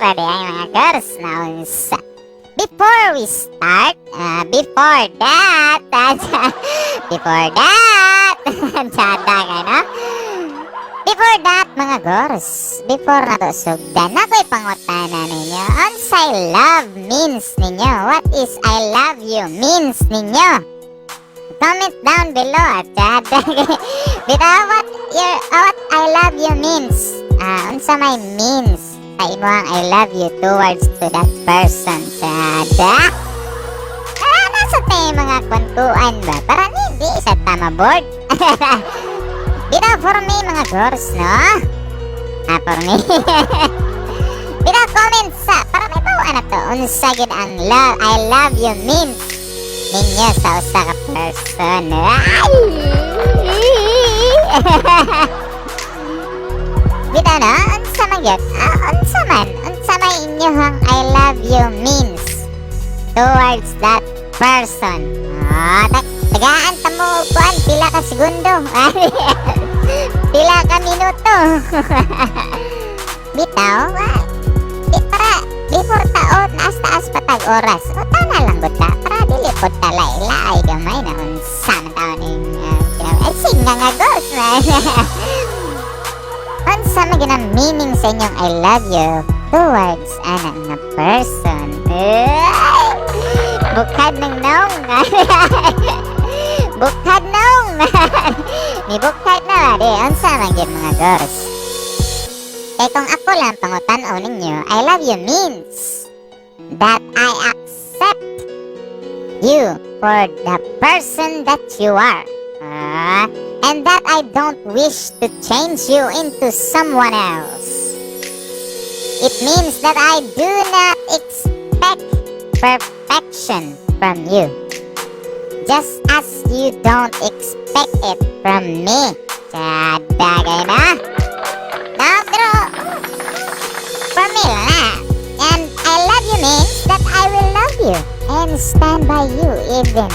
ready ay mga girls na unsa. Before we start, before that, tsada ka, no? Before that, mga girls, before na to sugdan, ako'y pangutana ninyo, unsay love means ninyo? What is I love you means ninyo? Comment down below, tsada. What I love you means? Unsa may means sa imo ang I love you towards to that person, tsada. Nasa tayo mga kwentuhan ba? Para hindi sa tama board. Dito for me mga girls, no? For me. Dito comment sa, para may bawaan na to, unsa gid ang I love you means ninyo sa usa ka person. Dito na, unsa man yun? Unsa man inyohang I love you means towards that person. Tagaan ta mo kuan pila ka segundo. Pila ka minuto. Bitaw, para before taon taas patag oras. Tana lang gud ta para dili pod ta laay gamay na unsa man taon ning ay singa nga girls na. Unsa man gyud ang meaning sa inyong I love you towards nga person? Bukad ng naong. Bukad naong. Ni bukad na ba? Unsa man gyud mga girls? Kaya kung ako lang pangutan-o ninyo, I love you means that I accept you for the person that you are. And that I don't wish to change you into someone else. It means that I do not expect perfection from you, just as you don't expect it from me. Tsada kayo na? No, pero for me lang na. And I love you means that I will love you and stand by you even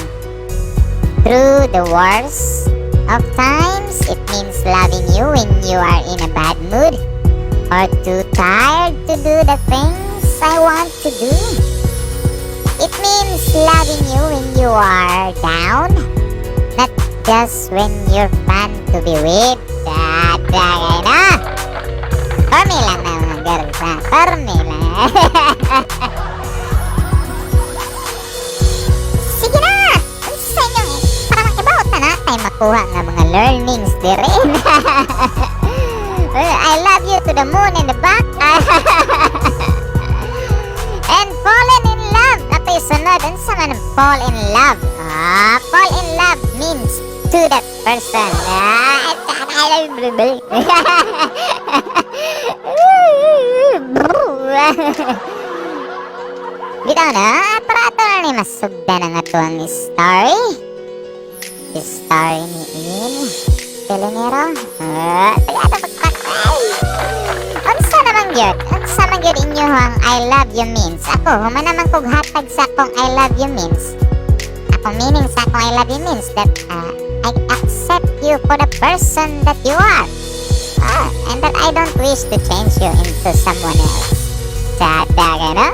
through the worst of times. It means loving you when you are in a bad mood or too tired to do the things I want to do. It means loving you when you are down, not just when you're fun to be with. Dada na. For me lang na mga girls, ha? For me lang. Sige na! Sa inyo para makibautan natin makuha nga mga learnings dirin. I love you to the moon and the back. And fallen in love. Ako'y sunod. Unsa man fall in love? Fall in love means to that person. Bitaw na, para ito na ni masugdan ang atuang story. Story ni In Pelinero. Tagata pagpakay. Unsa naman yun? Unsa man yun inyo ang I love you means? Ako, human naman kong hatag sa akong I love you means. Akong meaning sa akong I love you means that I accept you for the person that you are. And that I don't wish to change you into someone else. Tsada ka, no?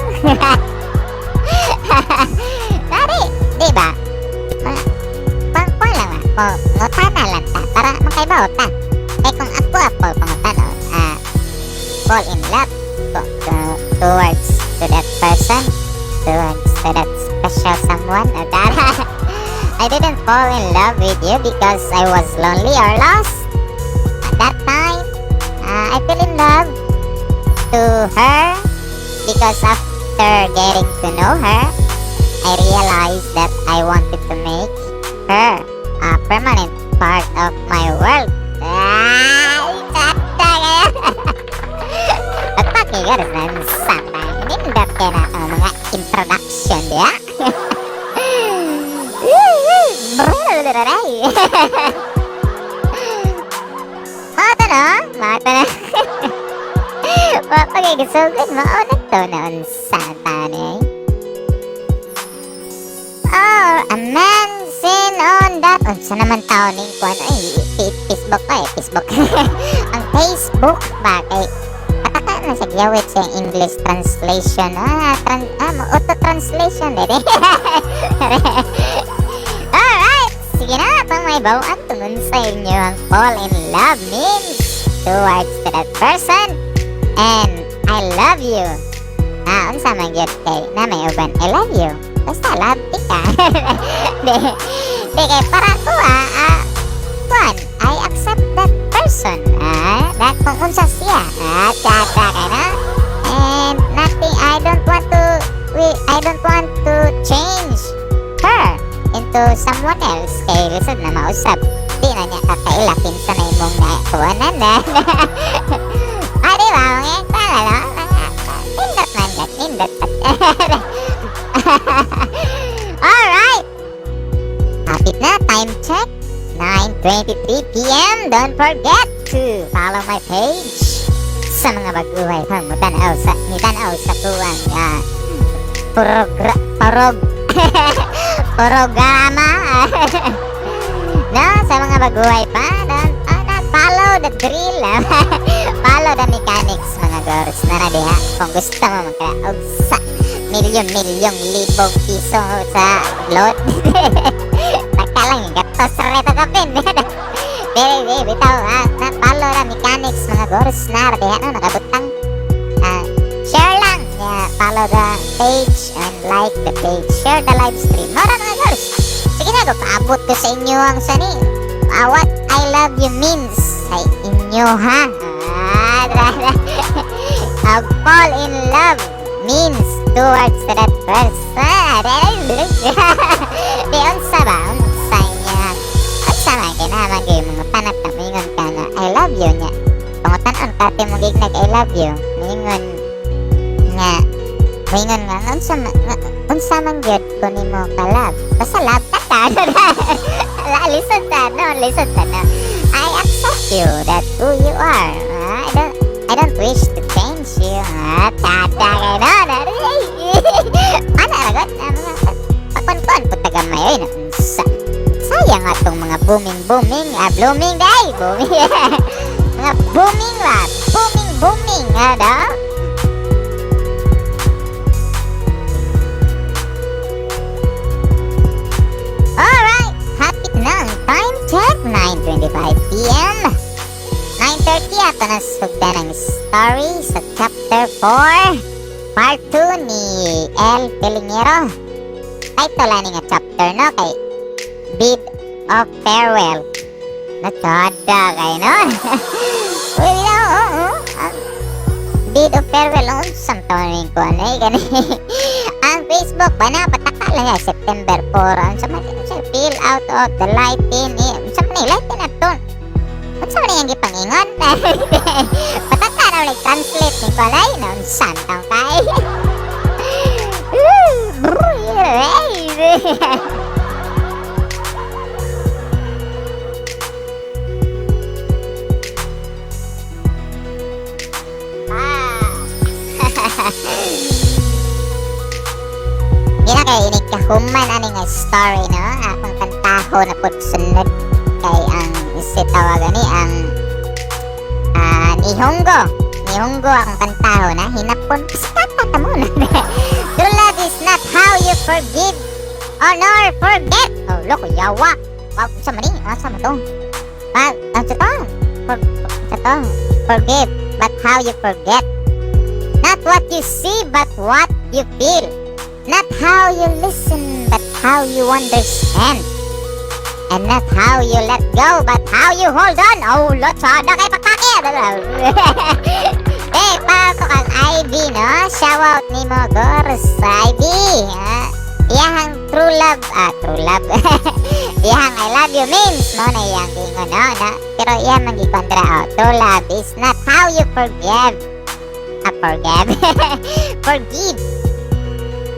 Dari, diba? Pang lang ba? Ngutana lang ta, para makaibaw ta. Kung ako, pangutan, fall in love towards to that person, towards to that special someone. I didn't fall in love with you because I was lonely or lost. At that time, I fell in love to her because after getting to know her, I realized that I wanted to make her a permanent part of my world. Pagpakigaras na sana. Nindot ka na ang mga introduction diya. Mata na. Papagigasugod mo. Na to na unsa tanay. A man seen on that. Unsa naman tao ning kuan ay Facebook. Facebook. Ang Facebook ba kay lang sa giyawit sa English translation. Auto-translation dede. Alright, sige na, pang may bawaan tungon sa inyo ang fall in love means towards to that person and I love you. Unsa man gyud kay na may uban I love you. Basta love ka. Di kay para ko kuan, I accept that person. That kung unsa siya. Tsaka kay na. And nothing, I don't want to change her into someone else. Kay lisod na mausap. Di na niya kakaila kinsa na imong nakuanan na. Di ba? Ngayon pala, no? Nindot man gat, nindot. Alright. Kapit na, time check. 9:23 p.m. Don't forget to follow my page. Sa mga baguhay pang mutanaw sa kuwang programa. No, sa mga baguhay pa, don't follow the drill. Follow the mechanics, mga girls. Na diha, kung gusto mo magkaog sa milyon-milyong libong piso sa load. Lang gatos reto kapin. Baby, bitaw na follow the mechanics, mga girls. Na diha no nakabutang. Share lang. Yeah, follow the page and like the page. Share the live stream. Mara mga girls. Sige na, paabot ko sa inyo ang sani. What I love you means ay inyo ha. Fall in love means towards that person. Di unsa ba? Unsa niya? Unsa man kinaman kayo mga panat na mingon ka nga I love you niya. Pangutan-on ka ti mo gignag I love you. Mingon nga unsa man gyud ko nimo ka love. Basta love ka ka. Listen to no. I accept you that who you are. I don't wish to change you. Tata no. Ana ragot pakon-kon pud tagamay oy. Sayang atong mga blooming day. Mga booming daw. Alright, happy na ang time check, 9:25 p.m. 9:30 ato na sugdan ang story sa chapter 4 part 2 ni El Pelingero. Title ni nga chapter no kay Bid of Farewell. Natada kay no. Bid of Farewell unsam tawon ko anay gani. Ang Facebook ba na pataka lang September 4 unsa man fill out of the lighting unsa man lighting aton. Unsa man yang gipangingon? Pataka na ulit translate ni ko lay no unsan taw kay. Gina kay inig kahuman ani nga story no akong kantaho na pud sunod kay ang isitawagan ni ang Nihongo akong kantaho na hinapon pastata ta mo na. True love is not how you forgive or nor forget. Oh loko yawa. Sa mani asa mo to? Forgive but how you forget. Not what you see but what you feel. Not how you listen but how you understand. And not how you let go but how you hold on. Oh lotsada kay pakake. Pa ko kang Ivy no. Shout out ni mo girls Ivy. Iyahang true love. Iyahang I love you means mo na iyang gingon no. Pero iyang mangikontra true love is not how you forgive. Forgive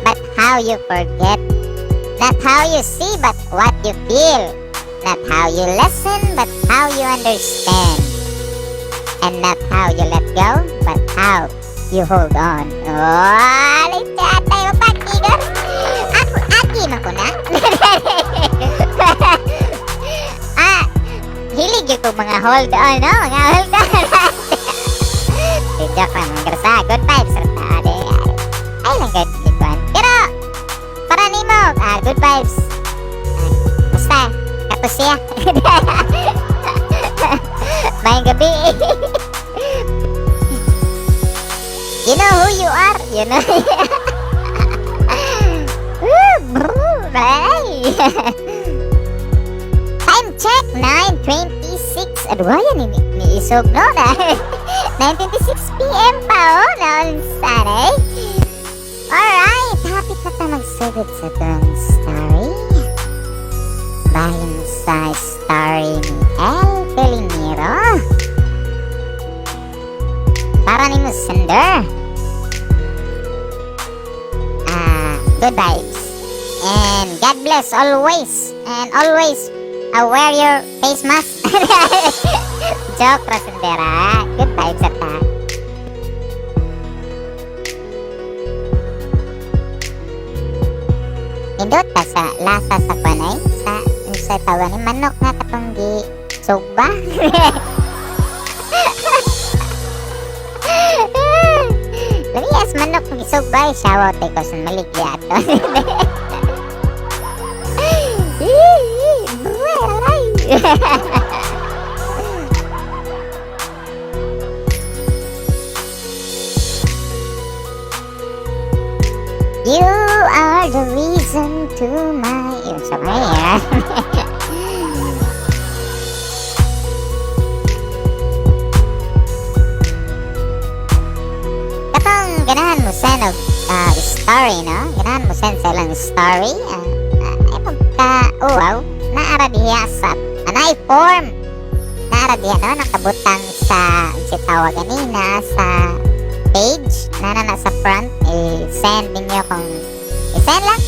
but how you forget. Not how you see but what you feel. Not how you listen but how you understand. And not how you let go but how you hold on. Oh, lihat tayo pakigan. Aki man ko na. Hilig ko mga hold on, no? Mga hold on. Tidak lang, mga You know who you are? You know? Time check, 9:26. Aduh, yan ni isog, no? 9:26 p.m. pa, oh, noon Sunday. Alright, hapit na tayo magsugod sa itong story. Bahin sa story ni El Pelinero. Para ni Musender. Good vibes. And God bless always. And always wear your face mask. Joke, Rosendera. Good vibes at that. Indot ka sa lasa sa panay. Sa tawa ni manok na katong di sugba. Lamias manok ng isugba. Shout out ko sa maligya ato. You are the reason to my... Sorry, Katong ganahan mo sa story, no? Ganahan mo sa ilang story. Ay pagka-uwaw, naara diya sa... na-form. Naara diya, no? Nakabutang sa... si tawag ganina sa... page na sa front, send ninyo kung i-send lang.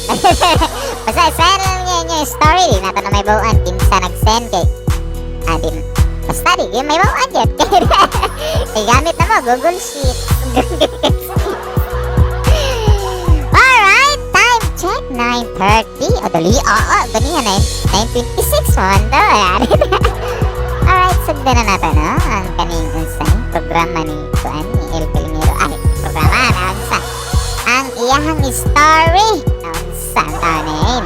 Basta i-send lang niya yung story. Di nato na may bawaan. Kinsa nag-send kay basta di yung may bawaan yun. Kay gamit na mo Google Sheet. Alright, time check 9:30. O dali, ganyan 9:26 mo. Alright, sugda na natin, no? Ang kaning unsay programa ni Kuan ni El Pelinero. Programa na unsa. Ang iyahang story na unsa ang taon na yun.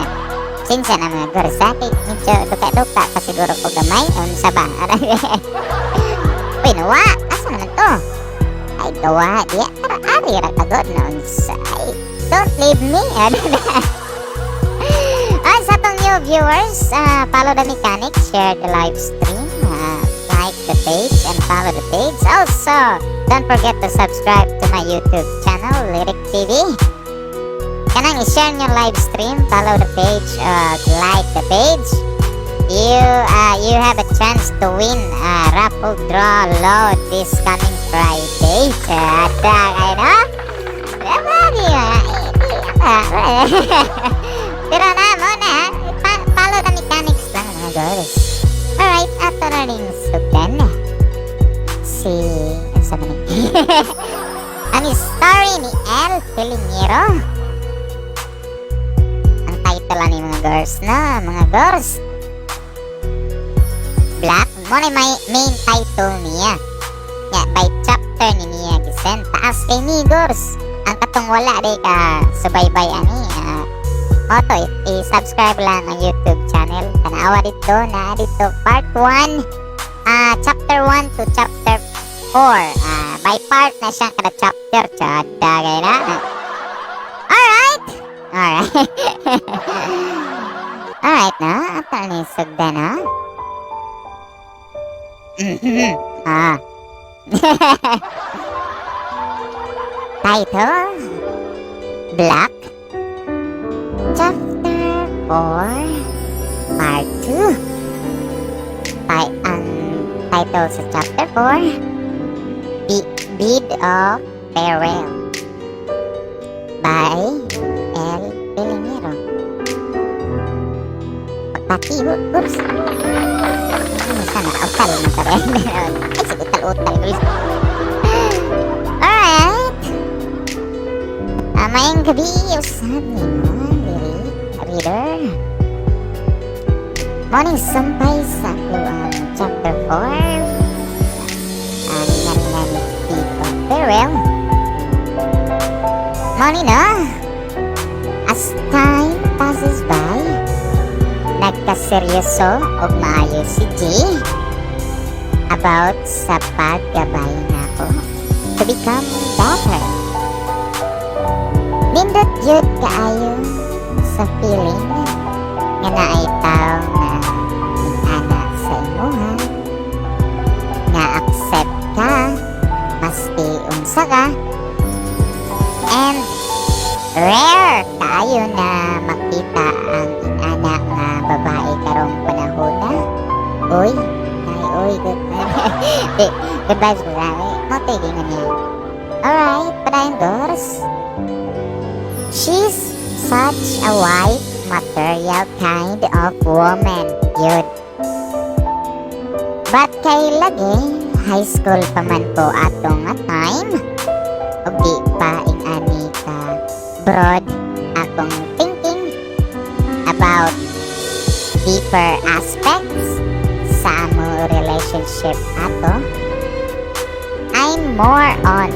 Sinsya na mga gorsa. Medyo duka-duka pa siguro ko gamay. Unsa ba? Uy, nawa. Asa naman to? Ay, gawa. Diya, ari rakagod na unsa. Ay, don't leave me. Sa tong new viewers, follow the mechanics, share the live stream, like the page and follow the page. Also, don't forget to subscribe to my YouTube channel, Lyric TV. Kanang i-share your live stream, follow the page, like the page. You have a chance to win raffle draw load this coming Friday. Pero na muna, follow the mechanics lang mga girls. Alright, ato na rin sugdan. Ang story ni El Pelinero. Ang title ni mga girls na, mga girls. Black, muna may main title niya. By chapter ni niya gisen. Taas kay ni girls. Ang katong wala day ka subaybay ani. Moto, i-subscribe lang ang YouTube channel. Tanawa dito na dito part 1. Chapter 1 to chapter 4. By part na siya kada chapter. Chada kaya na. Alright. Alright na. Ato ni sugda na. Title Black Chapter 4 Part 2. Ang title sa Chapter 4 Bid of Farewell by El Pelinero. Pagpatibo, oops. Sana utal na ka rin. Ay, sige, utal. Alright. Mayang gabi, usap ni reader. Morning sampay sa ang chapter 4. Nani dito. Farewell. Morning na. As time passes by, nagkaseryoso o maayo si Jay about sa paggabay na ako to become better. gyud kaayo sa feeling nga naay tao nga ana sa imuha, nga accept ka maski unsa ka, and rare kaayo na makita ang ana nga babae karong panahon na. Uy, good. Good vibes mo dami. Matiging niya. Alright, padayon girls. She's such a white material kind of woman. Yun. But kay lagi, high school pa man po atong nga time. O di pa ani ka broad akong thinking about deeper aspects sa amo relationship ato. I'm more on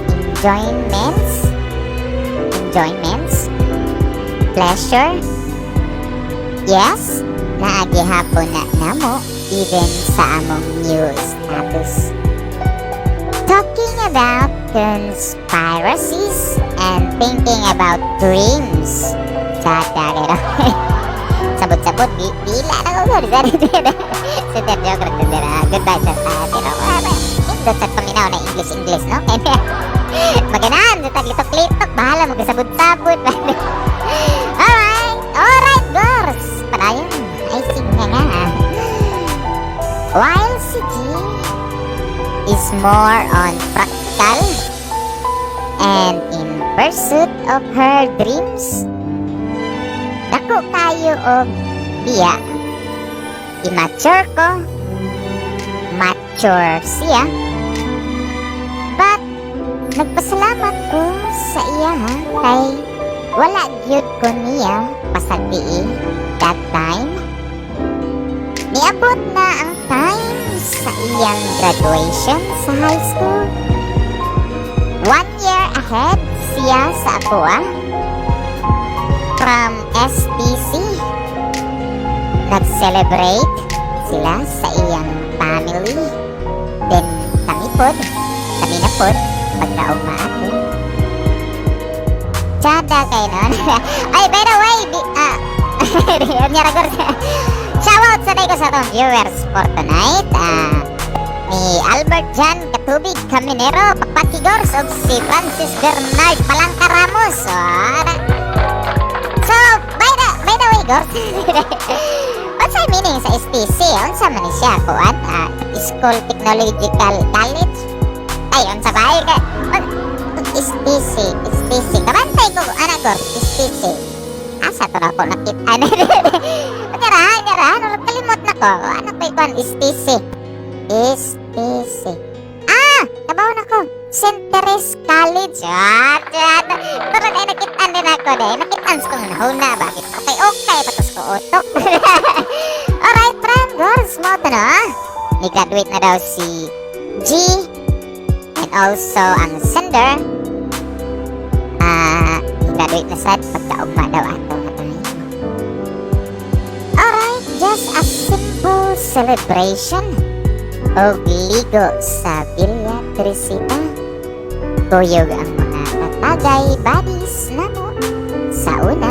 enjoyments, pleasure. Yes, naagihapon na namo even sa among new status. Talking about conspiracies and thinking about dreams. Sadagero. Sabot-sabot, bila na ko gano'n. Super joke rin din. Goodbye sa pero indot sa paminaw na English, no? Maganahan, sa taglitok-litok, bahala magkasabot-sabot. Alright, girls. Padayon, I think nga. While si G is more on practical and in pursuit of her dreams, dako kayo og biya. Immature ko, mature siya, but nagpasalamat ko sa iya kay wala gyud ko niya pasagdi that time. Niabot na ang time sa iyang graduation sa high school. 1 year ahead siya sa ako from STC. Nag-celebrate sila sa iyang family. Then kami na pod pagkaugma ako. Tsada kayo nun. Ay, by the way, shoutout sa tayo sa itong viewers for tonight. Ni Albert Jan Katubig Caminero, Pakpakigors, o si Francis Bernard Palangka Ramos. So, by the way, Gors, what's the meaning sa STC? Unsa man siya kuan? School Technological College? Ay, unsa ba? STC. Kabantay ko, anak Gors, STC. Asa to na ako nakita? Nyara, kalimot na ko. Ano ko ikuan? STC. Kabaw na ko. St. Teres College. Pero na nakitaan din ako dahil. Nakitaan sa kong nahuna. Bakit? Okay. Patos ko utok. Alright, friend. Girls, mo ito na. Nag-graduate na daw si G. And also ang sender. Graduate na sa pagkaugma daw ato. Alright, just a simple celebration og ligo sa Villa Teresita. Tuyog ang mga katagay buddies na mo. Sa una,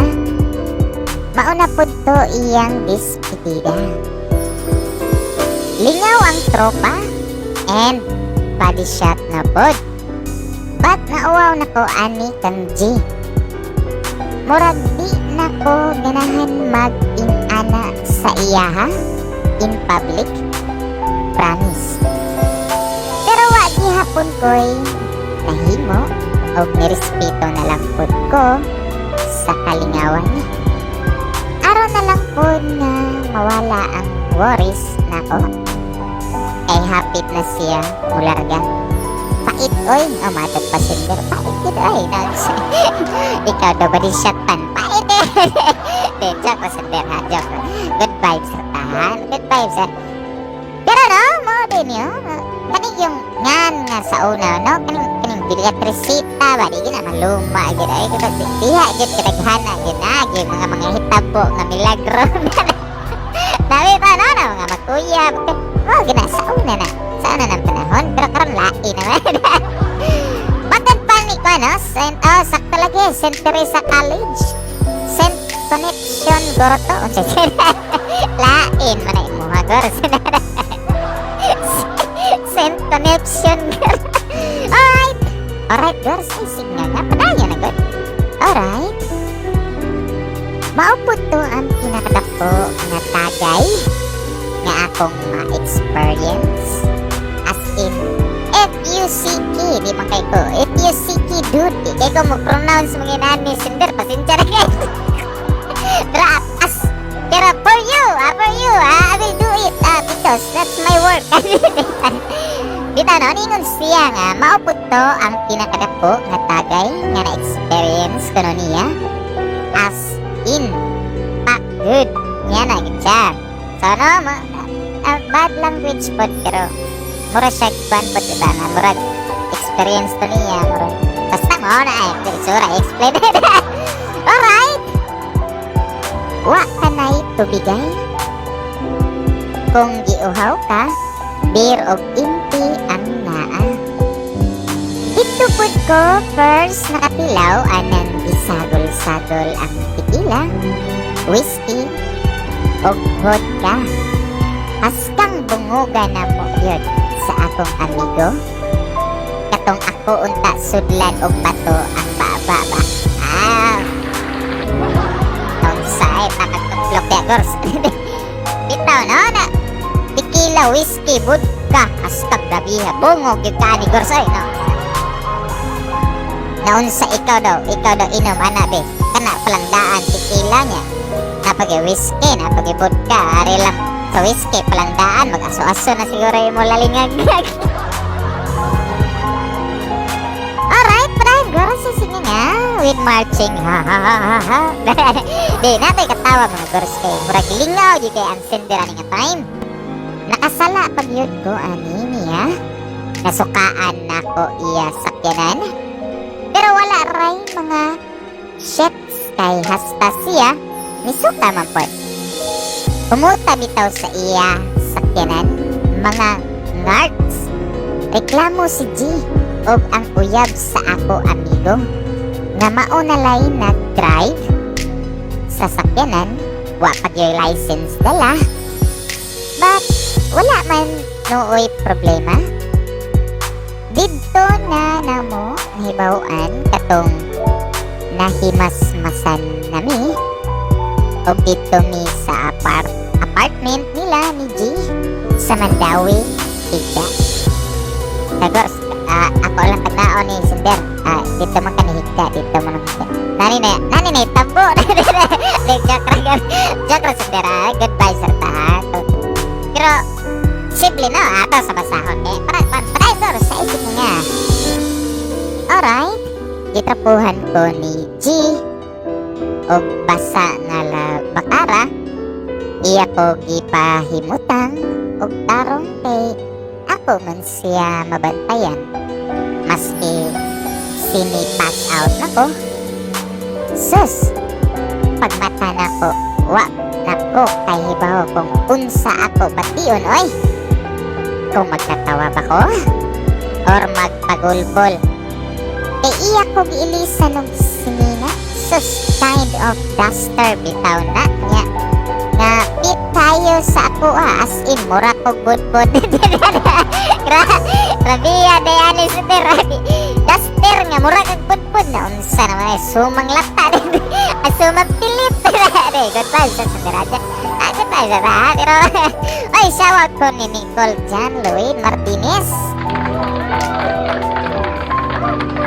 mauna po to iyang despedida. Lingaw ang tropa and body shot na pod. But nauwaw na ko ani kang G. Murag di na ko ganahan mag-inana sa iya in public. Promise. Pero wa gihapon ko'y nahimo o nirespeto na lang pod ko sa kalingawan niya. Araw na lang po na mawala ang worries na ko. Ay hapit na siya mularga. Pait oy, matag pa sender. Pait yun ay. Ikaw daw ba di shot pan? Pait eh. Joke pa sender ha, joke. Good vibes sa tahan. Good vibes ha. Pero no, mo din yun. Kanig yung ngan nga sa una, no? Kaning Beatriceita ba? Di gina maluma. Ay, diha, gid kadaghana. Ginagi, mga hitabo nga milagro. Dami pa, no? Mga makuyab. Oh, gina, sa una na. Sa una ng panahon. Pero karon lai naman. Pagkad pa ni ko, no? Sakto lagi, St. Teresa College. St. Connection Goroto. Lain man ay mo ha, Gor. St. Connection. Alright. Alright, Gor. Say nga nga. Padaya na, Gor. Alright. Maupod to ang pinakadako nga tagay nga akong ma-experience. As in, F-U-C-K, di man kay ko. F-U-C-K, dude. Di kay ko mo-pronounce mga inani, Sinder. Pasensya na kayo. Pero for you, I will do it, because that's my work. Dito, no, ningon siya nga, maupod to ang pinakadako nga tagay nga na-experience ko no niya. As in, good. Yan na, good siya. So, no, bad language po, pero mura siya kwan po, diba nga, mura experience to niya, mura. Basta mo na, sura, explain it. Alright. Wa ka na itubigay. Kung giuhaw ka, beer o inti ang naa. Ito po ko, first nakatilaw, anang isagol-sagol ang tequila, whiskey, o vodka. Paskang bunguga na mo yun sa akong amigo. Katong ako unta sudlan o bato ang baba. Sa'y pakatuklok ya, Gors. Bitaw, no, na tequila, whiskey, vodka, hastag gabiha, bungog yung ka ni Gors, ay, no. Naunsa ikaw daw inom, be. Kana palang daan tequila niya. Napag-whiskey, napag-vodka, ari lang sa whiskey, palang daan, mag-aso-aso na siguro yung mo lalingag. Alright, Brian, Gors, sige nga, with marching, ha. Di, natay katawa mga Gors kay murag lingaw, di kay ang sendera nga time. Nakasala pag yun ko, ani niya. Nasukaan na ko iya sakyanan. Pero wala ray mga checks kay hasta siya misuka man po. Pumuta bitaw sa iya sakyanan mga nards. Reklamo si G og ang uyab sa ako amigo nga mauna lay nag-drive sa sakyanan, wa pag yung license dala. But wala man nooy problema. Dito na namo nahibawaan katong nahimasmasan nami og dito mi sa apartment nila ni G sa Mandawi, Tiga. Tagos, ako lang tagnaon ni Sinder. Dito man kanihigda, dito man kanihigda. Nani na itambo. Joke ra Sinder, goodbye sir tahan. Pero simple no, ato sa basahon eh. Paray sir, sa isip nga. Alright, gitrapuhan ko ni G og basa nga la bakara. Iya ko gipahimutang og tarong kay ako man siya mabantayan. Maski sini-pass out na ko. Sus, pagmata na ko, wa na ko kay hibaw kung unsa ako bation, oy. Kung magkatawa ba ko or magpagulbol. Kay iya ko giilisa ng sinina. Sus, kind of duster bitaw na niya. Nga fit tayo sa ako as in mura ko budbud. Grabiya dayani sa teradi. Duster nga mura kag budbud na unsa naman ay sumang lata. Sumang pilit. Goodbye sa teradi. Goodbye sa teradi. Pero ay shout ko ni Nicole Jan Louis Martinez.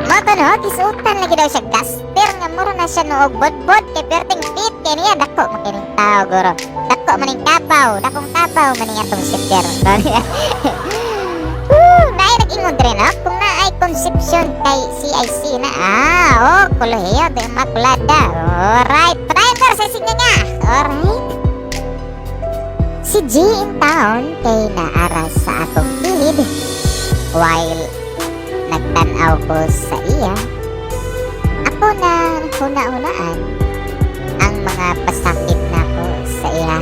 Mata no, kisutan lagi daw siya duster nga mura na siya noog budbud kay perting fit kay niya dako makining tao guro. Dako maning kabaw, dakong kabaw maning atong sitter. Naay nag-ingon rin no, kung naay conception kay CIC na. Kolohiyo de makulada. Alright, driver sa sige nga. Alright. Si G in town kay naara sa atong kilid while nagtanaw ko sa iya. Ako na huna-hunaan ang mga pasakit na ko sa iya.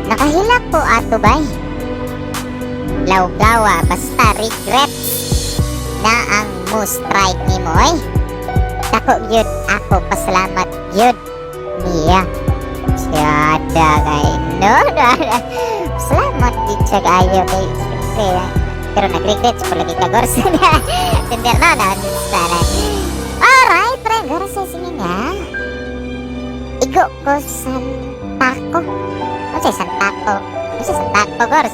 Nakahilak ko ato bay. Lawgawa basta regrets na ang mo strike nimo oy. Dako gyud ako pasalamat gyud niya. Siyada kay no. Salamat gyud siya kayo kay siyempre. Pero nag-regret ko lagi ka Gors. Sinder na sana. Alright, pre, Gors sa nga. Igo ko sa tako. Ano siya sa tako? Ano siya sa tako, Gors?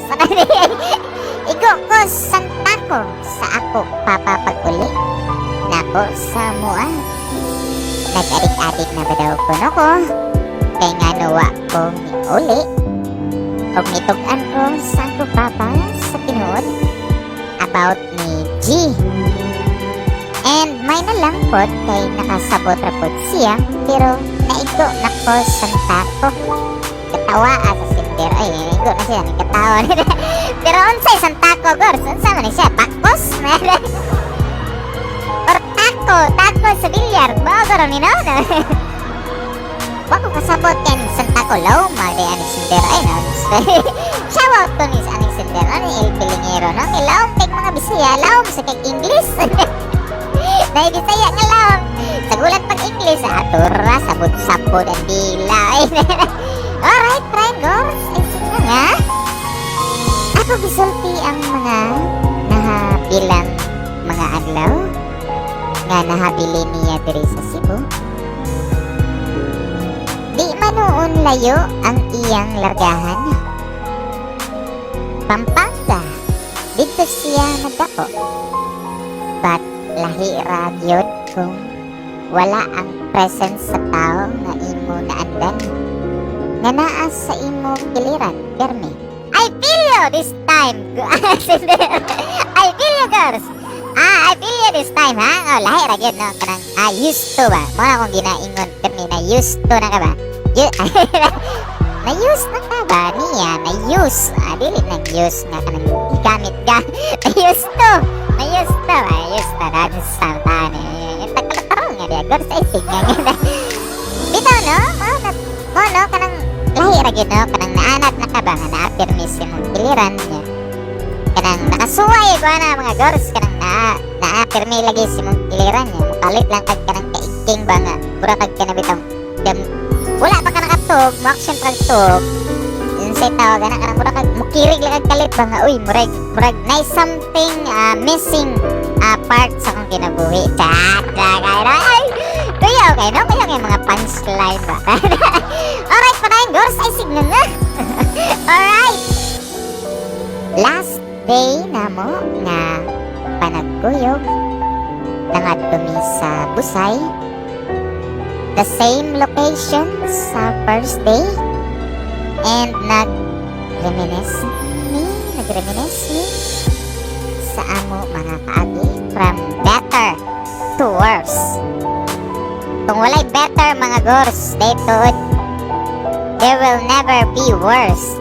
Igo ko sa tako sa ako papapag-uli. Nako sa mua. Nag-adik-adik na ba daw ko no ko? Kaya nga nawa ko ni uli. O nitugan ko sa ako papa sa tinuod about ni G. And may nalangkot kay nakasabot rapod siya, pero naigo na ko sa tako. Katawa sa sinder. Ay, naigo na siya, nagkatawa. Pero unsay sa tako, Gors? Unsa man ni siya? Pakos? Or tako sa bilyar. Bago ni no? Wako kasabot kay ni sa tako. Low, malde ani sinder. Ay, no? Shout out to ni sa aning sinder. Ano yung pilingero, no? Ilawang kay mga bisaya. Lawang sa kay English. Dahil bisaya nga lawang. Sa gulat pag English, atura, sabot-sabot ang dila. Alright, friend, Gors. Ay, sige nga. Ako gisulti ang mga nahabilang mga adlaw nga nahabili niya diri sa Cebu. Di manuon layo ang iyang largahan. Pampanga, dito siya nagdako. But lahi ra gyud kung wala ang presence sa tao nga imo naandan. Nga naa sa imo kiliran, Perme. I feel you this time. I feel you, Gors. I feel you this time, ha? Oh, lahi ra gyud no kanang used to ba? Mo na akong ginaingon, Perme, na used to na ka ba? Na-use na ka ba niya? Na-use. Dili nag-use nga ka nang gamit ka. Na-use to. Na-use to. Na-use to. Na-use to. Yung tagkalatarong nga diya. Gors ay sig nga nga. Bitaw no? Mo no? Kanang lahi ra gyud no? Kanang naanat na ka ba? Nga na-affirmis yung kiliran niya. Kanang nakasuway ko na mga Gors. Kanang na-affirmi lagi si mong kiliran niya. Mukalit lang kag kanang kaigking ba nga. Pura kag kanabitang wala pa ka nakatog, mo-action pag-tog. Yun sa'y tawag na ka mura kag mukirig lang kalit ba nga, uy, murag, na something missing part sa kong kinabuhi. Ay, kuya, okay, no? Kaya yung mga punchline ba? Alright, panayin, Gors, ay signal nga. Alright. Last day na mo nga panagkuyog nangadumi sa Busay. The same location sa first day. And nag-reminisce me sa amo mga kaagi from better to worse. Kung walay better mga Gors, there will never be worse.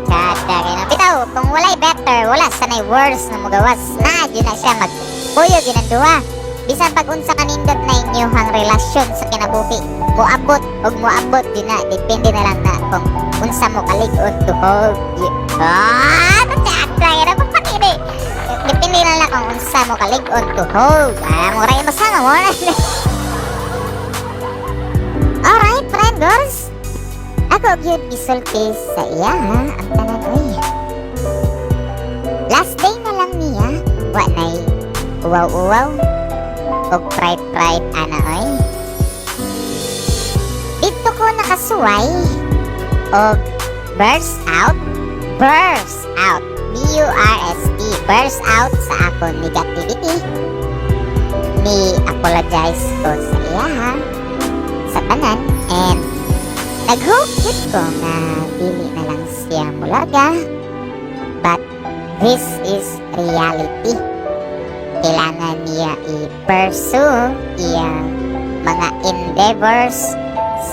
Bitaw, kung walay better, wala sanay worse na magawas na. Yun na siya magpuyo ginanduwa. Bisan pag-unsa kanindot na inyong relasyon sa kinabuhi, moabot din na, depende na lang na kung unsa mo kalig-on to hold you. Depende na lang kung unsa mo kalig-on to hold. Mo rin masama mo. Alright, friend Gors. Ako gyud gisulti sa iya ha, ang tanan oy. Last day na lang niya, wa nay uwaw-uwaw og pride ana oy. Dito ko nakasuway og burst out B-U-R-S-T, burst out sa akong negativity. Ni apologize ko sa iya ha, sa tanan, and nag-hope ko na dili na lang siya mulaga. But this is reality. Kailangan niya i-pursue iyang mga endeavors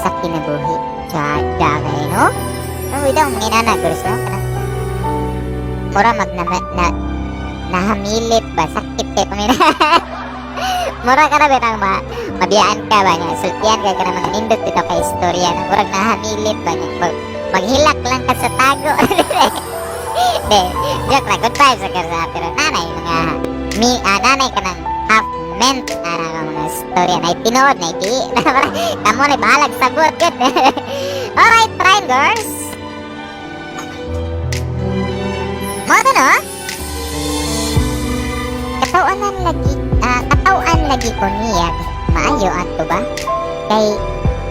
sa kinabuhi. Dagay, no? Ang daw, mga nanagos, no? Mura nahamilit ba? Sakit kayo pamina. Mura ka na ba mabiyaan ka ba niya? Sultian ka na mga nindot dito ka istorya. Mura nahamilit ba niya? Maghilak lang ka sa tago. De, joke na, good vibes sa karsa. Pero nanay, nanay ka ng half comment mga storya na itinood na iti. Kamo na bahalag sagot good. Alright, try girls. Mo to no? Katawan lagi ko niyag. Maayo ato ba? Kay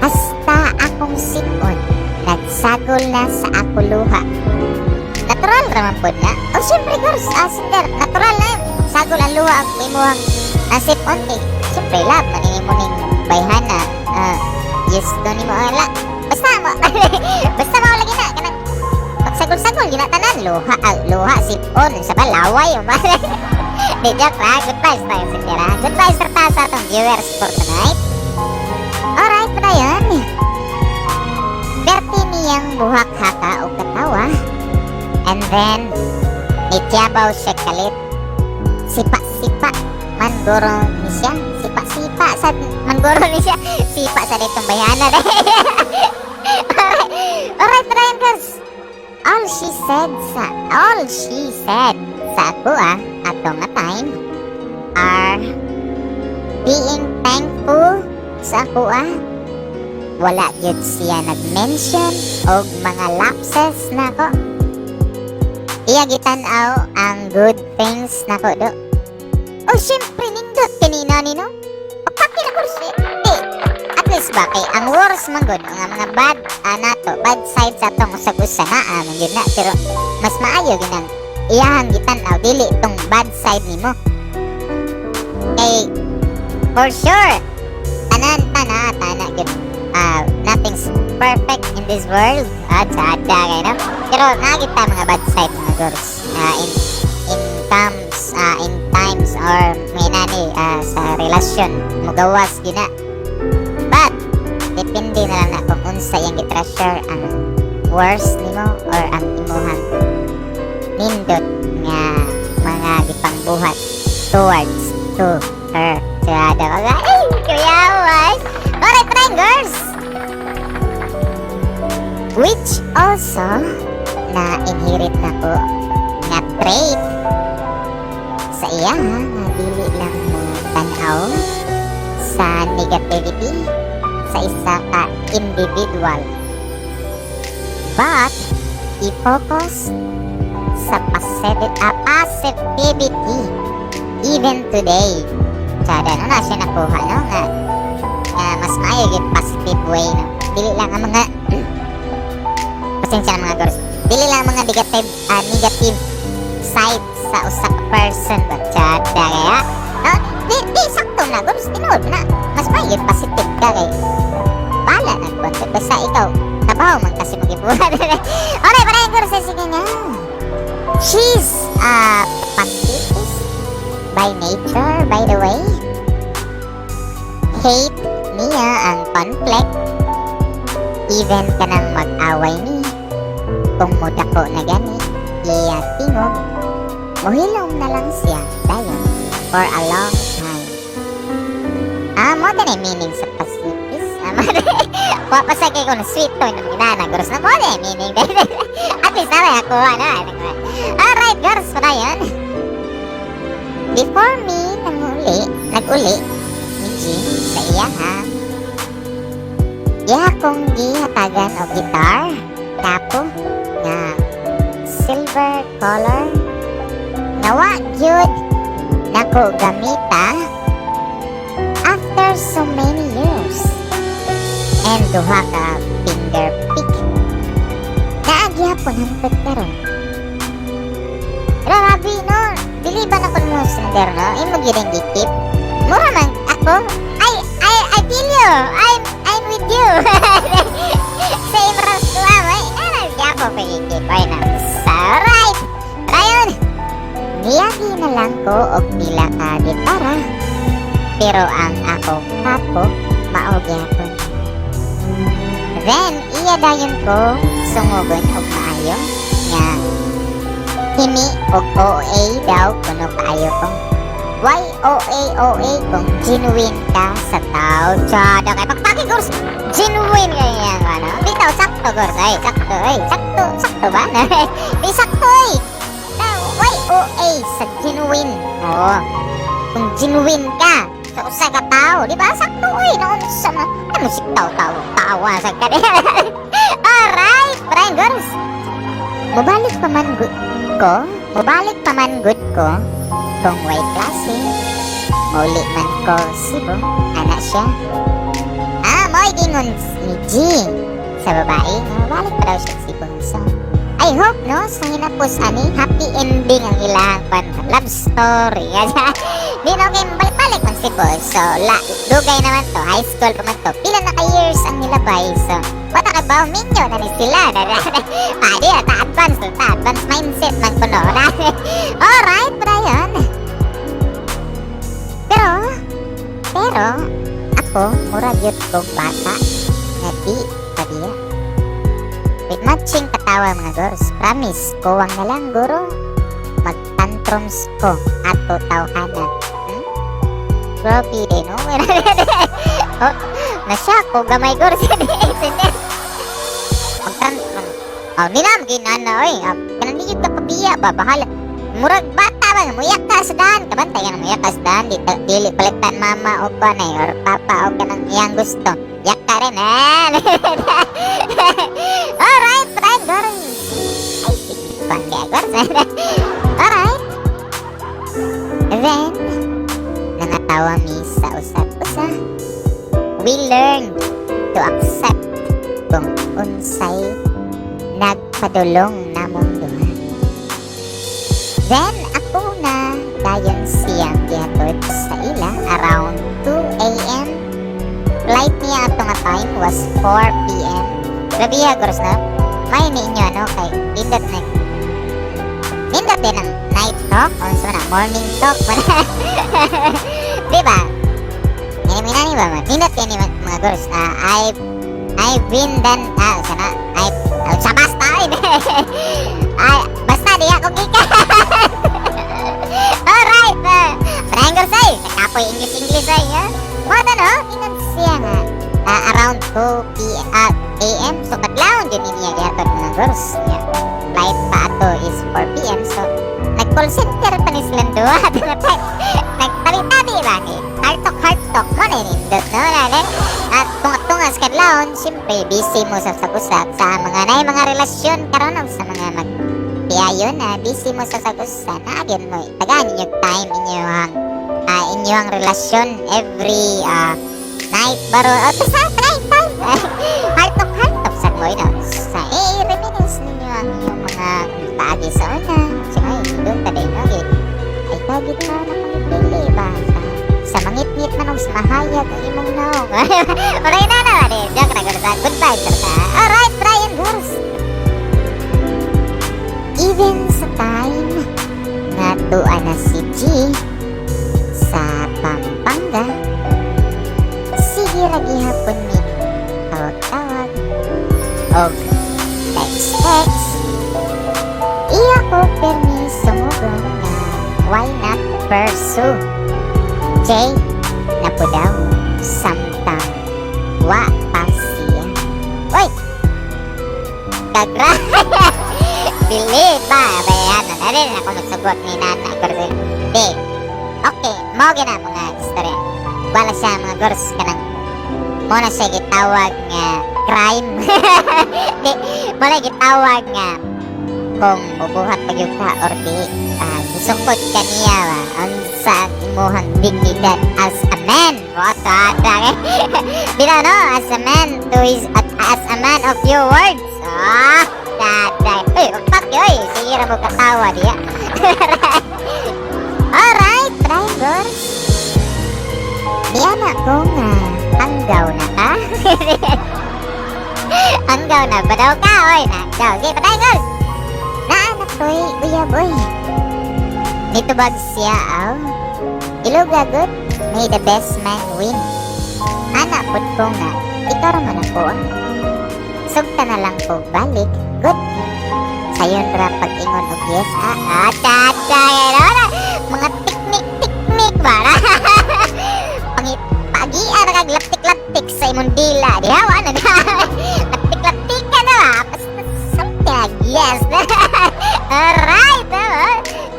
hasta akong sipon nagsagol na sa ako luha. Natural raman po na. O siyempre girls, singer, natural na yun. Sagol ang luha ang imuhang sipon eh. Siyempre love, maninimuning bayhana. Gusto ni mo ala. Basta mo lagi na. Kanang pagsagol-sagol, yun na tanan. Luha, sipon, sa balaway. Di joke na. Good vibes tayo sa tira. Good vibes sa taas sa atong viewers for tonight. Alright, pa na yun. Berti niyang buhak haka o katawa. And then, nitiyabaw siya kalit. Sipa-sipa. Manggoro ni siya. Sipa-sipa sa manggoro ni siya. Sipa sa ditong bayana. Alright, pa na yun, girls. All she said sa ako atong nga time are being thankful sa ako wala yun siya nag-mention og mga lapses na ko. Iya gitanaw ang good things na ko do. O syempre nindot kanina nino. O paki na kursi. At least ba kay ang worst man gud nga mga bad bad sides sa tong usag-usa na yun na, pero mas maayo ginang iyahang gitanaw dili itong bad side nimo. Kay for sure tana good. Nothing's perfect in this world. Tsada kayo no? Pero nakakita mga bad side mga girls. In times or may nani sa relasyon mugawas yun na. But depende na lang na kung unsa yung gitreasure ang worst nimo or ang imuhang nindot nga mga gipangbuhat towards to her. Tsada mga kuyaway. Alright, girls. Which also na inherit na ko nga trait sa iya nga dili lang mo tanaw sa negativity sa isa ka individual, but i-focus sa positivity even today. Tsada no na siya nakuha no nga mas maayo yung positive way no. Dili lang ang mga pasensya na mga girls, dili lang ang mga negative side sa usa ka person ba. Tsada kaya no, di sakto na girls, tinood na mas maayo yung positive ka kay bala nagkontent basta ikaw tabaw man kasi mag-ibuhat. Okay, parang girls, sige na. She's pacifist by nature, by the way. Hate niya ang conflict. Even ka nang mag-away ni kung mudako na gani iya tingog muhilom na lang siya dayon for a long time. Mo na meaning sa pacifist. Papasagay ko na sweet toy ng ginana girls na mo na meaning. At least na ako alright girls, para yan. Before me nag-uli ni Jean sa iya iya kong gihatagan o guitar tapo nga silver color nawa gyud nako gamita after so many years and duha ka finger pick naagyapon hantod karon. Grabe no, dili ba na kun mo sender no imo gyud gikip mura man ako. I feel you. I'm with you. Same rush to nagyapo pa gikip ay na. Alright, rayon niyagi na lang ko og pila ka gitara pero ang ako kapo maogyapon. Then iya dayon ko sungugon og maayo nga himi og OA daw kuno kaayo kong why OA kung genuine ka sa tao. Tsada kay pagpaki girls, genuine ka yan ano. Bitaw sakto girls, sakto ba? Di sakto why OA sa genuine. Kung genuine ka sa usa ka tao, di ba? Sakto noon sa ano si tawa sa kanila. Alright, Brian girls. Mubalik pa man good ko kung way klase. Muli man ko sibo, anak siya. Mo'y gingon ni G sa babae na mabalik pa daw siya sibo. So, I hope, no, sa hinapos ani, happy ending ang ilang love story. Di na okay, balik man si Boss. So, dugay naman to, high school pa man to. Pila na ka-years ang nilabay. So, wala ka ba, minyo na ni sila. Di advance mindset man ko, no. Alright, Brian. Pero, ako, murag yun kong bata. Nga di, padiya. With matching katawa mga girls, promise, kuwang na lang guro, mag-tantrums ko at tutawhanan. Grabe din, no? Nasya ko, gamay girls, mag-tantrum. Ninam, ginana, oy, kananigid ka pabiya ba, bahala. Murag bata ba, muyak ka sa daan, kabantay ka na muyak ka sa daan, dili palitan mama o kanay, or papa o kanang iyang gusto. Yak ka rin, Alright, girls. Ay, sige, pangga, girls. Alright. Then, nangatawa mi sa usap-usa. We learned to accept kung unsay nagpadulong namong duha. Then, ako na dayon siyang gihatod sa ila around 2 a.m. Flight niya ato nga time was 4 p.m. Grabe ya, girls, na. May ninyo, ano, kay Nindot din ang night talk o so na, morning talk. Diba? Minani ba man? Nindot yan mga girls. I've been done, sana, sa basta, basta, di ako gikan. Alright, triangle say, kapoy English ay, Mata no, inan siya nga around 2 a.m. So kadlawon yun niya gihatod mga girls. Flight pa ato is 4 p.m. So nag-call center pa ni silang duwa. Nagtabi-tabi ba ni? Heart talk mo na inindot no? At tunga-tunga sa kadlawon, siyempre busy mo sa sagusak sa mga relasyon karon sa mga magpiayon na busy mo sa sagusak na agyan mo tagaan yung time inyong relasyon every night baro sa time heart talk sa mo sa reminisce ninyo ang inyong mga paagi sa una ay doon ka din ay kagit na nakapili ba sa mangit-ngit man sa mahayag ang imong naong maray na joke na goodbye alright Brian girls even sa time na tuan na si G sa Pampanga, sige lagi hapon ni tawag-tawag o text. Iya ko permiso mo na why not pursue? Jay, na po daw samtang wa pa siya. Uy! Kagra! Bili ba? Bayan na rin ako magsagot ni Nana. Di. Okay, mo gina mga istorya. Wala siya mga girls kanang muna siya gitawag nga crime. Di, muna gitawag nga kung bubuhat pa yung ka or di isukod ka niya ba ang sa imuhang dignidad as a man. What the di na no? As a man as a man of your words. Uy, magpak yoy. Sige na mo katawa diya. Alright, drivers. Diyan ako nga. Hanggaw na ka? Hanggaw na ba daw ka? Oy, nanggaw. Sige, patay, girls. Naanak to'y uyaboy. Nitubag siya, Ilugagot, may the best man win. Anak po ko nga, ikaw naman ako. Sugta na lang po balik. Good. Sayon ra pag-ingon og yes. Mga tiknik ba? Pagi-ara kag laptik-laptik sa imong dila. Dihawa na. Laptik-laptik ka na ba? Basta something yes. Alright.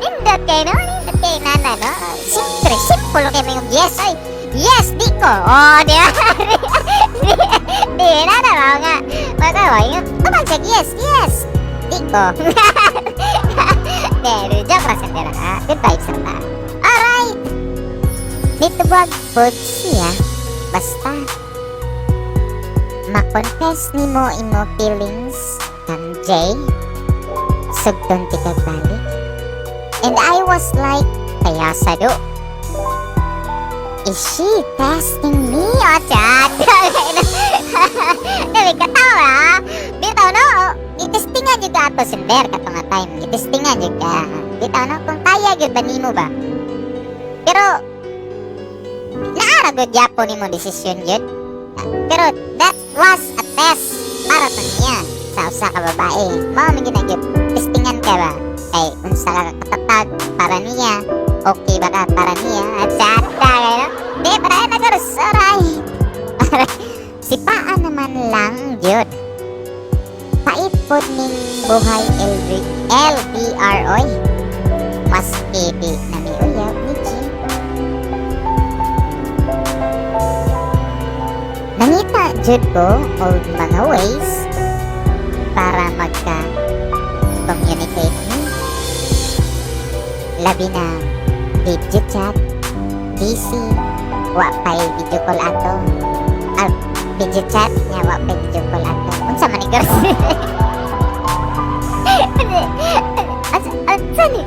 Indot kayo no? Indot kayo nana no? Siyempre, simple kayo may yes ay. Yes, di ko. Oh, di ba? Di na ba nga. Magkaway nga. Kapag yes, yes. Di ko. Hindi, joke lang sandira ha. Good vibes lang ta. Alright. Dito buwag pod siya. Basta. Ma-confess ni mo imo feelings kang Jay. Sugton ti kag balik. And I was like, kaya sado. Is she testing me? O, chat. Dali, katawa. Bitaw, no? Itestingan yun ka ato, Sinder, kato nga time. Itestingan yun ka. Bitaw, no? Kung kaya yun ba nimo ba? Pero, naaragod yapo ni mo desisyon yun. Pero, that was a test para sa niya. Sa usa ka babae. Mga may ginagip. Testingan ka ba? Ay, unsa ka katatag para niya. Okay ba ka para niya? At chat ka, no? Di, para na girls. Alright. Sipaan naman lang, Jud. Paipod ning buhay LDR, oy. Mas kiti na mi uyaw ni G. Nangita, Jud ko, o mga ways para magka-communicate ni. Labi na video chat, busy, wapay video call ato. Video chat niya, wapay video call ato. Unsa man ni girls? Unsa ni?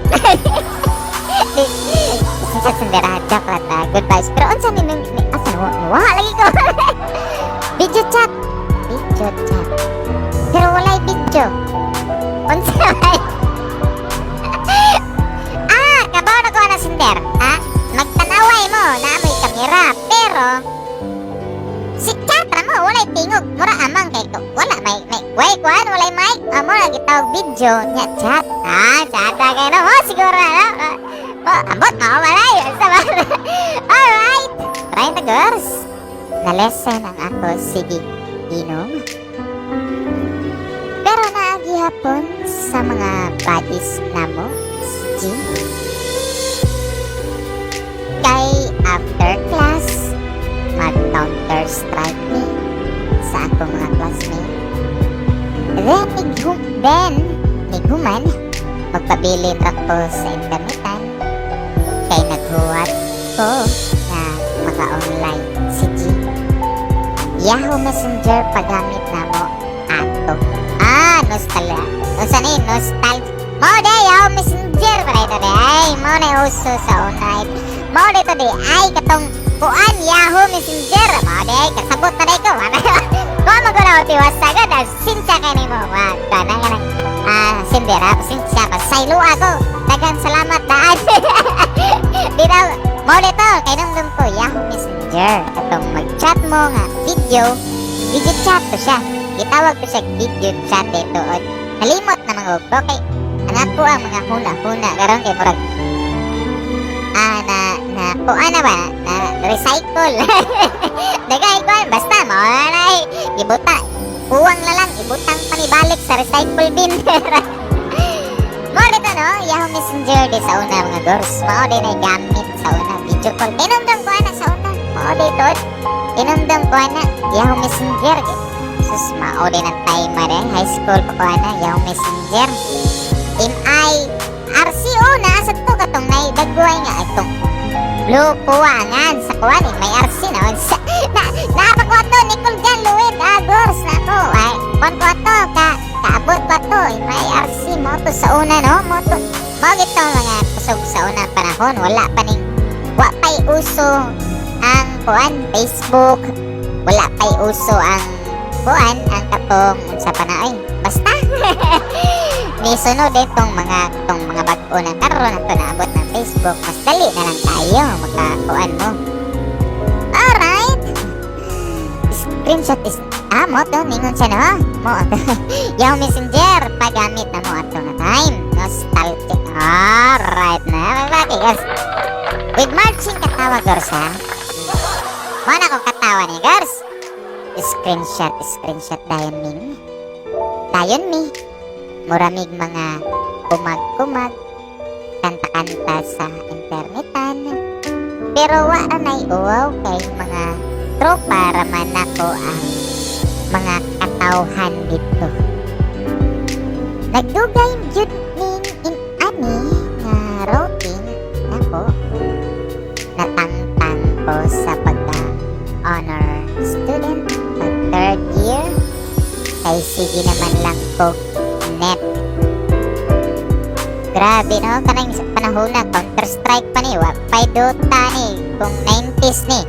Sinsa sandera, joke lang ta, good vibes. Pero unsa ni asa nuha lagi ko? Video chat. Pero walay video. Unsa man? Kabaw na ko na Sinder, ha? Magtanaway mo na amoy kamera, pero si Katra mo, walay tingog, mura amang kay ko. Wala, may kuhan, walay mic. Amo na gitawag video niya, chat. Chat na kayo, no? Siguro na, no? Ambot mo, walay. Alright. Try na, girls. Na-lesson ang ako, sige, inom. Pero naagihapon sa mga buddies na mo, G. Kay after class, mag-counter strike me sa akong mga classmate. Then, nighuman, magpabilin ra ko sa internetan. Kay naghuwat ko na maka-online si G. Yahoo Messenger pagamit na mo ato. Nostalgia. Usa ni nostalgia. Mo day Yahoo Messenger para ito day. Ay, mo na uso sa unay. Mo dito day. Ay, katong kuan Yahoo Messenger. Mo day, kasabot na day ko. Kung magulaw tiwas agad, sinsya ka ni mo. Kana nga nang sindera, sinsya ka. Saylo ako. Dagang salamat daan. Dito, mo dito, kay nung ko Yahoo Messenger. Katong mag-chat mo nga video chat to siya. Itawag ko siya video chat dito. Nalimot na mga ugbo. Kay, anak ko ang mga huna-huna. Karoon kay murag kuan na ba? Na recycle. Dagay ko, basta mo na ibuta. Uwang na lang, ibutang panibalik sa recycle bin. Mo dito no, Yahoo Messenger di sa una mga girls. Mao din ay gamit sa una video call. Tinumdum ko na sa una. Mao dito. Tinumdum ko na Yahoo Messenger. Sus, mao din ang timer eh. High school pa ko na Yahoo Messenger. RCO na sa to katong naidagway nga itong blue kuwangan sa kuwan may RC na napakuha to Nicole Jan Luwid Agors na to ay kuwan ko to kaabot ko to may RC mo to sa una no mo to gito mga kusog sa unang panahon wala pa'y uso ang kuwan Facebook wala pa'y uso ang kuwan ang katong sa panay basta nisunod itong mga bag-o na karon na ito naabot ng Facebook mas dali na lang tayo magkakuan mo alright screenshot is mo to ningon siya no mo Yahoo Messenger pagamit na mo ato na time nostalgic alright na guys with marching katawa girls ha mo na kong katawa ni girls screenshot dayon mi muramig mga kumag kanta-kanta sa internetan pero wala na'y uwaw kay tropa raman ako ang mga katawhan dito. Nagdugay jud ning in-ani nga routing ako. Natangtang ko sa pagka-honor student pag third year. Kay sige naman lang ko net. Grabe no, kanang sa panahon na Counter-Strike pa ni, wapay Dota ni, kung 90s ni.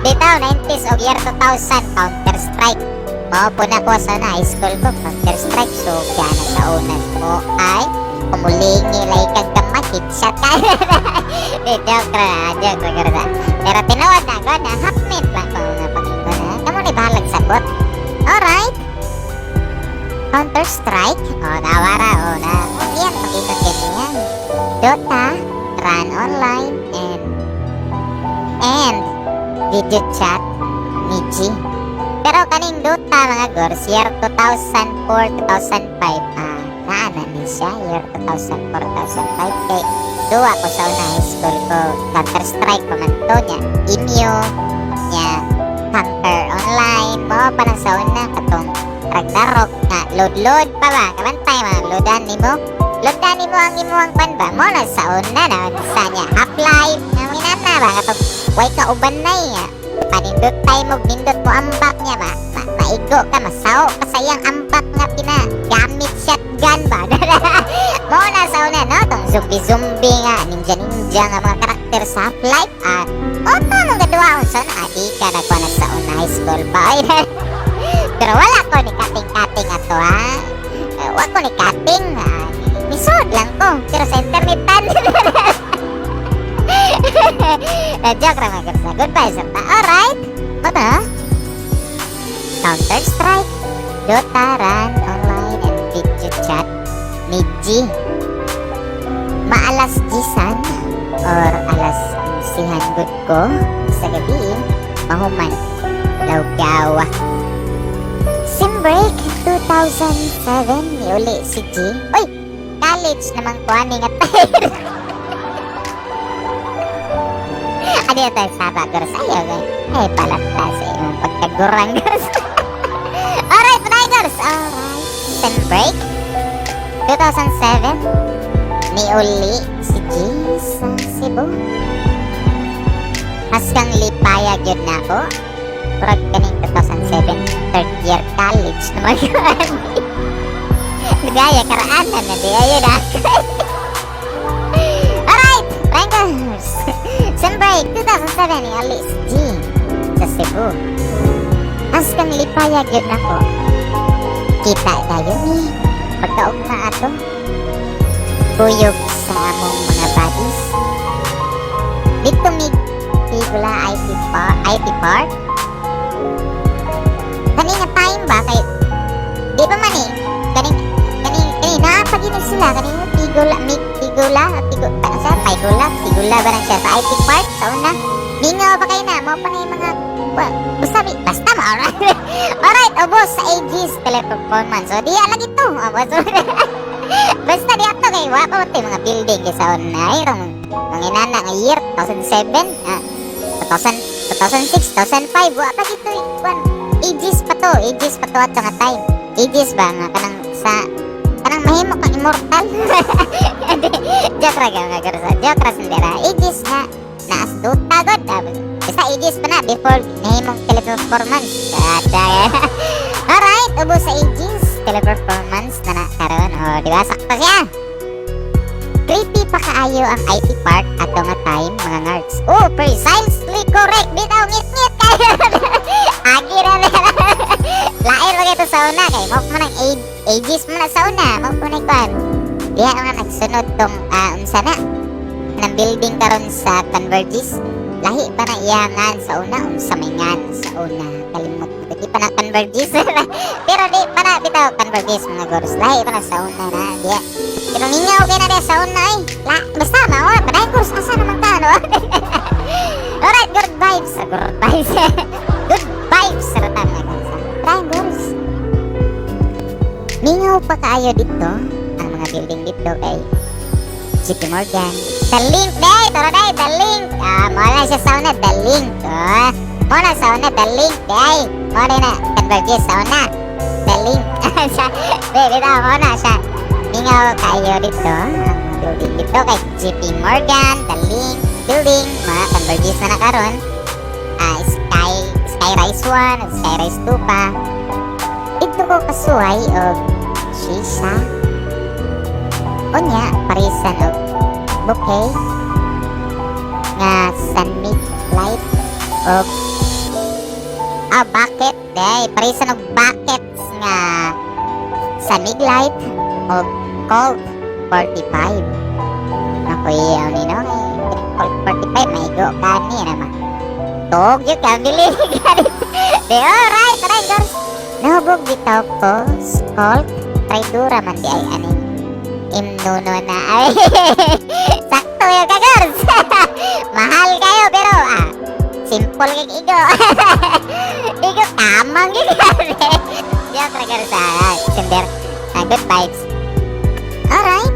Bitaw, 90s o year 2000, Counter-Strike. Maupo na ko sa high school ko, Counter-Strike. So, kaya na sa unan mo ay kumulingi like kang kamakit siya tayo. Joke na. Pero tinawad na ko na half minute lang ko nga pag-ingo na. Kamu ni bahalag sagot. Alright. Counter-Strike. Nawara. Yan, pag-ingot yan. Dota, run online, and video chat, Niji. Pero kaning Dota mga gors, year 2004-2005, naana ni siya, year 2004-2005. Kay duwa ko sa una high school ko, Counter-Strike pa man to niya, Imyo, niya, Counter Online, mo pa lang sa una, katong Ragnarok, nga, load pa ba? Kamantay mga loadan ni mo ang imuang pan ba? Mo na sa una na, sa niya, Half-Life, nga minana ba? Katong, way ka uban na nga. Panindot tayo mo, nindot mo ambak niya ba? Maigo ka, masaw ka sa iyang ambak nga pinagamit shotgun ba? Mo na sa una, no? Tong zombie nga, ninja nga mga karakter sa Half-Life, oto nung gadwa kung saan, di ka nagwa na sa una high school pa. Pero wala ko ni kating-kating ato, wala ko ni kating, nisod lang ko, pero sa internetan. Joke lang mga gursa. Goodbye, Santa. Alright. Ano? Counter-Strike, Dota, run, online, and video chat, Niji. Maalas gisan or alas sihan good ko sa gabi, mahuman, lawgaw. Sim break 2007 ni uli si G. Uy, college naman ko ani nga tayo. Ano yung tayo sa bagor sa'yo, eh, palat na sa iyong pagkagurang, girls. Alright, Tigers! Alright. Sim break 2007 ni uli si G sa Cebu. Haskang lipayag yun na ako. Purag kaning 2007 third year college naman yun. Nagaya karaanan na di ayun na. Alright, Rangers. Sim break 2007 ni Alice G sa Cebu. Haskang lipayag yun ako. Kita tayo ni pagkaog na ato. Buyog sa among mga bodies. Dito mi Tigula IT Park. Kanina time ba kay di ba man eh kaning napagino sila kanina Tigula ba lang siya sa IT Park sa una. Mingaw ba kayo na mo pa na yung mga basta mo alright ubos sa AG's teleperformance so diya lagi to basta diya to kay wapa mo mga building kay sa una yung inana nga year 2007 2006 2005 wapa dito Aegis pa to at nga time. Aegis ba nga kanang mahimo kang immortal. Joke ra nga garsa. Joke ra sandera. Aegis nga naas Dota god. Basta Aegis pa na before nahimong teleperformance. Alright, ubos sa Aegis teleperformance na karon. Di ba sakto siya? Creepy pa kaayo ang IT Park ato nga time mga nerds. Precisely correct. Bitaw ngit-ngit kayo. Agi ra na. Lain mo ito sa una kay mo man ang Aegis mo na sa una. Mo po na ikuan. Diya nga nagsunod tong unsa na ng building karon sa Convergys. Lahi pa na iyangan sa una unsa may ngan sa una. Kalimot ko di pa na Convergys. Pero di pa na bitaw Convergys mga goros. Lahi pa na sa una na diya. Pero mingaw kayo na diya sa una eh. Basta mawala pa na goros asa naman ka no. Alright, good vibes. Good vibes sa rata mga gansa. Triangles. Mingaw pa kaayo dito ang mga building dito kay JP Morgan, The link day, tara day, the link. Muna siya sa una, the link. Muna sa una, the link day. Muna na, converge sa una. The link. Baby, daw, muna siya. Mingaw kayo dito. Ang building dito kay JP Morgan, the link, building. Mga converges na karon. Skyrise 1, Skyrise 2 pa. Ito ko kasuway og shisha. Unya, parisan og bouquet nga sunmid light og bucket day parisan og buckets nga sunmid light og Colt 45 ako iyaw ni no Colt 45 maigo kani naman tog yun ka bili de alright guys nahubog bitaw ko Colt traidura man di ay ani imnuno na ay sakto yung kagars mahal kayo pero simple kag igo igo tamang yung yung kagars sender good vibes alright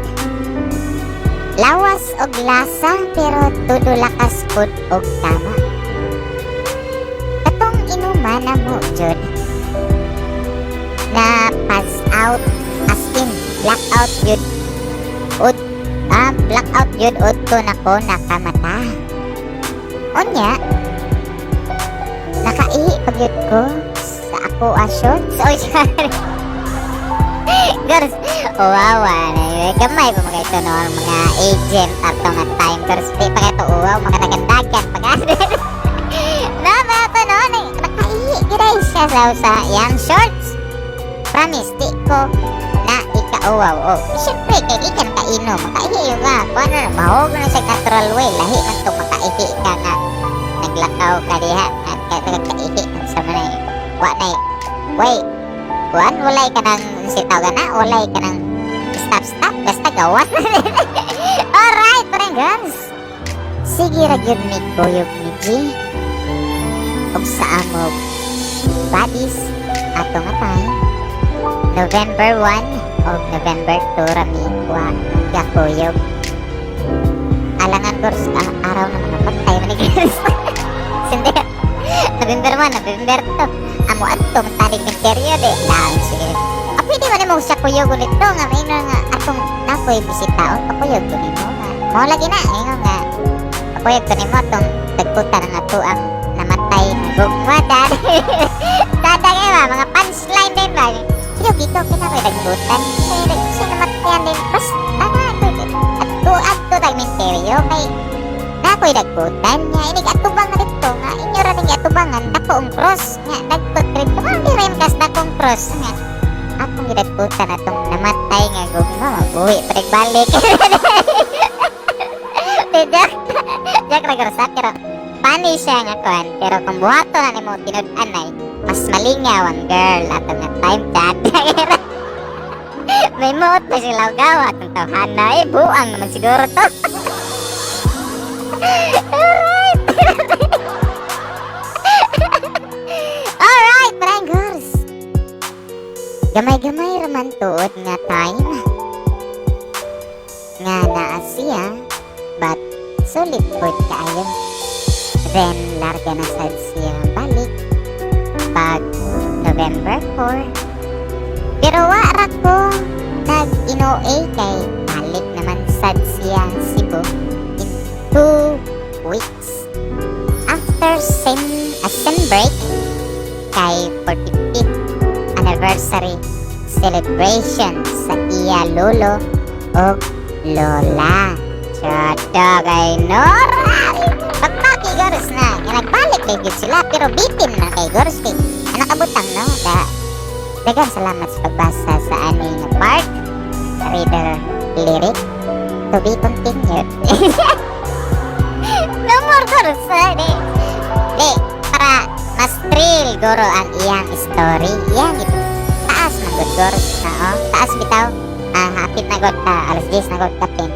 lawas og lasa pero tudo lakas pud og tama katong inuman na mo jud na pass out as in blackout jud blackout yun uto na ko nakamata unya nakaihi pag yun ko sa ako asyon so sorry girls uwawa na gamay pa mga ito no mga agent ato nga time girls di pa ito uwaw mga nagandagan pag-asin na mga ito no nakaihi giray siya sa young shorts promise di ko wow, siyempre, kaya ikan kaino, makaihi yung nga, kung ano na, mahog na sa natural way, lahi man itong makaihi ka nga, naglakaw ka diha, at kaihi, sa mga walay ka ng sitaw ka na, walay ka ng stop, basta gawan. Alright, parang guys, sige ragyod ni Boyog ni G, og sa amog, buddies, ato nga tayo, November 1, o November 2 rami wa gakuyog alangan gors araw na mga patay manigis sindi November 1 November 2 amo ato matalig ng period lang sige pwede man mo siya kuyog ulit to nga may nga atong napoy bisitaon pakuyog ko nimo mo lagi na nga pakuyog ko nimo atong tagputa ng ato ang namatay na gugma dadang mga punchline din ba yo gitu kita nagbutan siya namatayan din pas ato tag misteryo kay nakoy nagbutan nga inig atubang na dito nga inyo ra ning atubangan dako ang cross nga nagput dito di rin kas dakong cross nga akong gidagbutan atong namatay nga gugma mabuhi pa nagbalik jak ragarsa pero pani siya nga kuan pero kung buhato na nimo tinud-anay mas malingaw ang girl ato nga time chat may moot na sila gawa atong tawhana buang naman siguro to alright parangers gamay-gamay raman tuod nga time nga naa siya but sulit pod kaayo then larga na sad siya balik pag November 4 pero wara ko nag-inoa kay balik naman sad siya Cebu in 2 weeks after sem break kay 45th anniversary celebration sa iya lolo o lola chata kay Nora pagpaki garos na nagbalik legit sila pero bitin na kay garos kay nakabutang no dagan salamat sa pagbasa sa aning part reader lyric to be continued no more garos di para mas thrill goro ang iyang story iyang taas na good garos taas bitaw hapit na god alas 10 na god kapin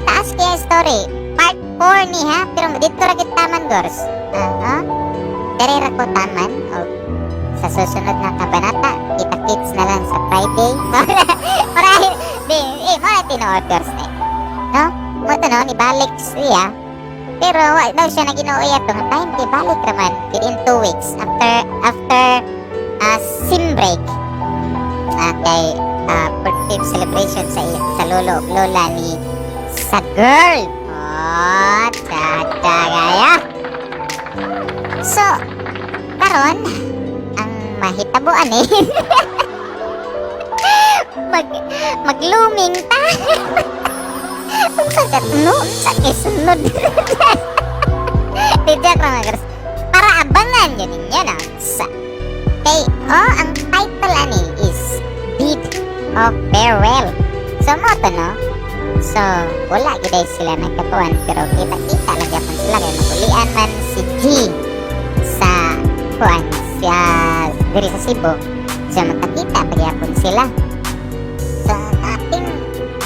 taas kaya story part 4 ni ha pero dito ra gid taman gors dere ra ko taman sa susunod na kabanata kita-kits na lang sa Friday marahil di mo na tinuod gors no mo to no, ibalik siya. Pero wa daw siya nag-inuoy ato nga time di balik raman within 2 weeks after sim break. Kay birthday celebration sa lolo lola ni sa girl. Oh, tata gaya. So, karon ang mahitabuan magluming ta. Unsa kat no, unsa kay sunod. Tidak ra mga para abangan yun ninyo na sa ang title ani is Deed of Farewell. So mo to no. So wala gid sila nagkatuan pero kita lang gyapon sila kay magulian man si G sa kuan siya diri sa Cebu. So magkakita pa gyapon sila. So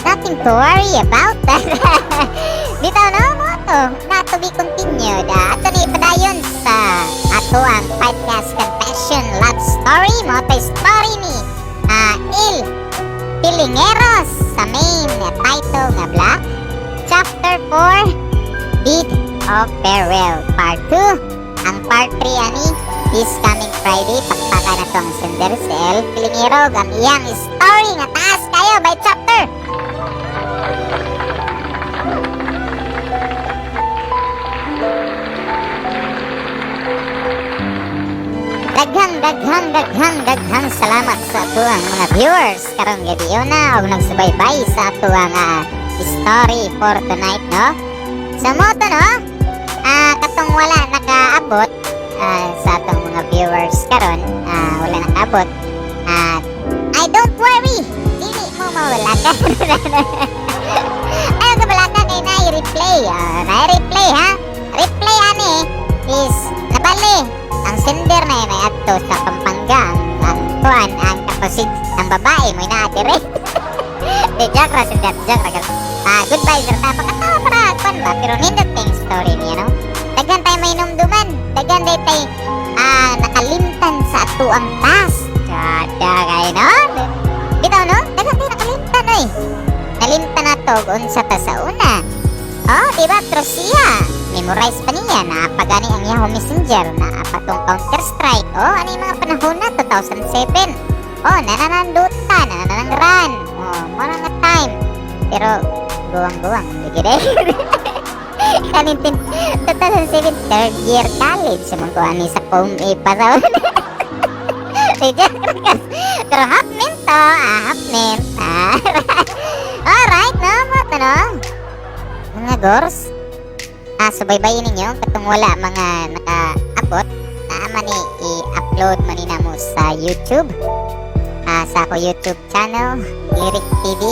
nothing to worry about that. Bitaw no mo to, not to be continued. Ato ni padayon sa ato ang podcast confession love story mo to story ni Il Pilingeros sa main title nga Black Chapter 4 Deed of Farewell Part 2. Ang Part 3 ani this coming Friday pagpaka na to ang sender si El Pilingero ang iyang story nga taas kayo by chapter. Daghang salamat sa atuang mga viewers karong gabi na og nagsubaybay sa atuang story for tonight no. Sa mo to no, katong wala nakaabot sa atong mga viewers karon, wala nakaabot. I don't worry, dili mo mawala ka. Ayaw ka bala ka kay na-replay ha. Replay ani is nabali ang sender na yun ay ato sa Pampanga ang kuan ang kapasid ng babae mo na dire. De joke ra sender joke ra. Goodbye sir ta pakatawa para kuan ba pero nindot ting story niya no. Daghan tay may numduman, daghan day tay nakalimtan sa ato ang task. Kada kay no. Bitaw no, daghan tay nakalimtan oy. Nalimtan nato unsa ta sa una. Oh, diba Trosia? Memorize pa niya na pagani ang Yahoo Messenger na patong Counter Strike. Oh, ano yung mga panahon na 2007. Oh, nanananduta, nananangran. Oh, marang nga time. Pero buwang-buwang, sige rin. Kanintin 2007 third year college sa mga kuha sa Pong A pa sa pero hapnin to, hapnin. Alright, no, mo no? Mga gors, subaybayin ninyo katong wala mga nakaabot na man i-upload manina mo sa YouTube, sa ako YouTube channel Lyric TV.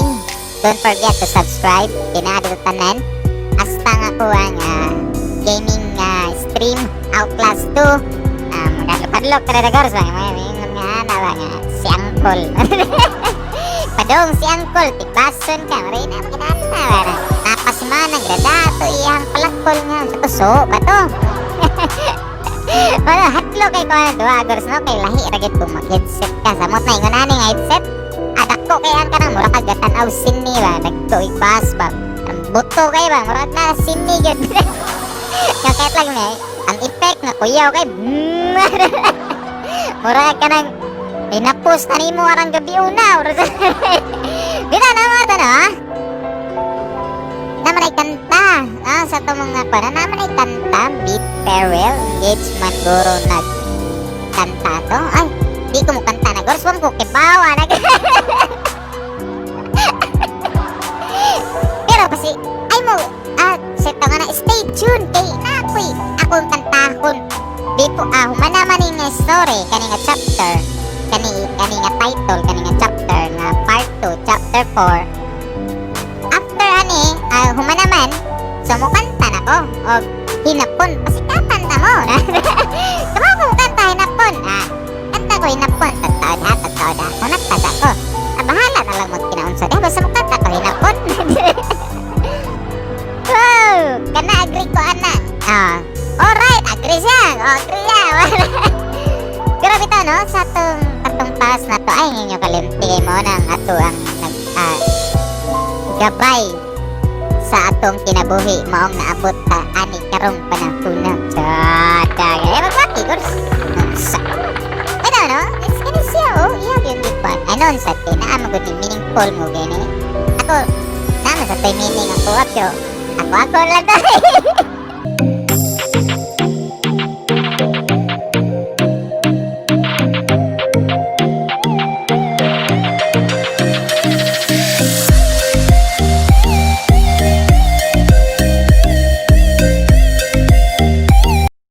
Don't forget to subscribe pinadto tanan hasta nga ko ang gaming stream Outlast 2. Padlok kada gors bang nga si Uncle. Padong si Uncle tigbason ka rin na magkana napasimana gradato iyang palakpol nga sa tuso ba to. Wala hatlo kay ko na 2 hours no kay lahi ra gid mag headset ka samot na ingon ani nga headset adako kay ang kanang mura kag tan-aw sini ba nagtuig bas ba buto kay ba mura na sini gid. Kakait lang ni ang effect nga kuyaw kay mura ka nang inapost ani mo arang gabi una. Dina na mo ta no. Naman ay kanta sa ito mga para naman ay kanta Beat Farewell Engagement Guru nagkanta to. Ay, di ko mo kanta na gors ko kibawa na. Pero kasi ay mo set nga na stay tuned kay ako'y akong kantahon di po humanaman nga story kani nga chapter kani nga title kani nga chapter nga part 2 chapter 4 humanaman so mukanta na ko o hinapon pasikatan na mo. Kama ko mukanta hinapon kanta ko hinapon tataod kung nagtada ko bahala na lang mo kinaunso basta mukanta ko hinapon. Wow kana agree ko ana alright agree siya pero bitaw no sa atong taas na to ay ninyo kalimti mo nang ato ang gabay sa atong kinabuhi maong naabot ta ani karong panahon. Kaya magbati gors. Unsa? Ano no? It's gonna siya oh. Iya yung gipan. Anon sa tina mo gud ni meaningful mo gani. Ako naman sa tay meaning ako lang to.